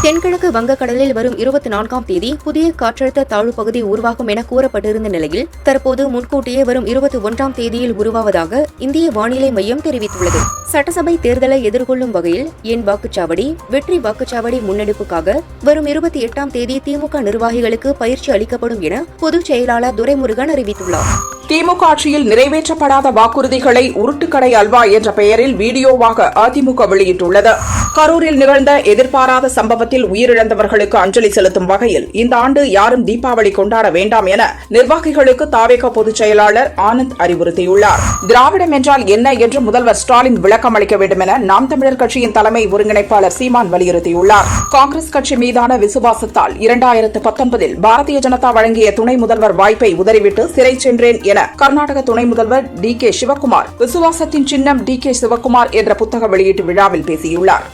தென்கிழக்கு வங்கக்கடலில் வரும் 24ஆம் தேதி புதிய காற்றழுத்த தாழ்வு பகுதி உருவாகும் என கூறப்பட்டிருந்த நிலையில் தற்போது முன்கூட்டியே வரும் 21ஆம் தேதியில் உருவாவதாக இந்திய வானிலை மையம் தெரிவித்துள்ளது. சட்டசபை தேர்தலை எதிர்கொள்ளும் வகையில் என் வாக்குச்சாவடி வெற்றி வாக்குச்சாவடி முன்னெடுப்புக்காக வரும் 28ஆம் தேதி திமுக நிர்வாகிகளுக்கு பயிற்சி அளிக்கப்படும் என பொதுச் செயலாளர் துரைமுருகன் அறிவித்துள்ளார். திமுக ஆட்சியில் நிறைவேற்றப்படாத வாக்குறுதிகளை உருட்டுக்கடை அல்வா என்ற பெயரில் வீடியோவாக அதிமுக வெளியிட்டுள்ளது. கரூரில் நிகழ்ந்த எதிர்பாராத சம்பவத்தில் உயிரிழந்தவர்களுக்கு அஞ்சலி செலுத்தும் வகையில் இந்த ஆண்டு யாரும் தீபாவளி கொண்டாட வேண்டாம் என நிர்வாகிகளுக்கு தாவேகா பொதுச் செயலாளர் ஆனந்த் அறிவுறுத்தியுள்ளார். திராவிடம் என்றால் என்ன என்று முதல்வர் ஸ்டாலின் விளக்கம் அளிக்க வேண்டும் என நாம் தமிழர் கட்சியின் தலைமை ஒருங்கிணைப்பாளர் சீமான் வலியுறுத்தியுள்ளார். காங்கிரஸ் கட்சி மீதான விசுவாசத்தால் 2019இல் பாரதிய ஜனதா வழங்கிய துணை முதல்வர் வாய்ப்பை உதறிவிட்டு சிறை சென்றேன் என கர்நாடக துணை முதல்வர் டி.கே. சிவக்குமார் விசுவாசத்தின் சின்னம் டி.கே. சிவக்குமார் என்ற புத்தக வெளியீட்டு விழாவில் பேசியுள்ளார்.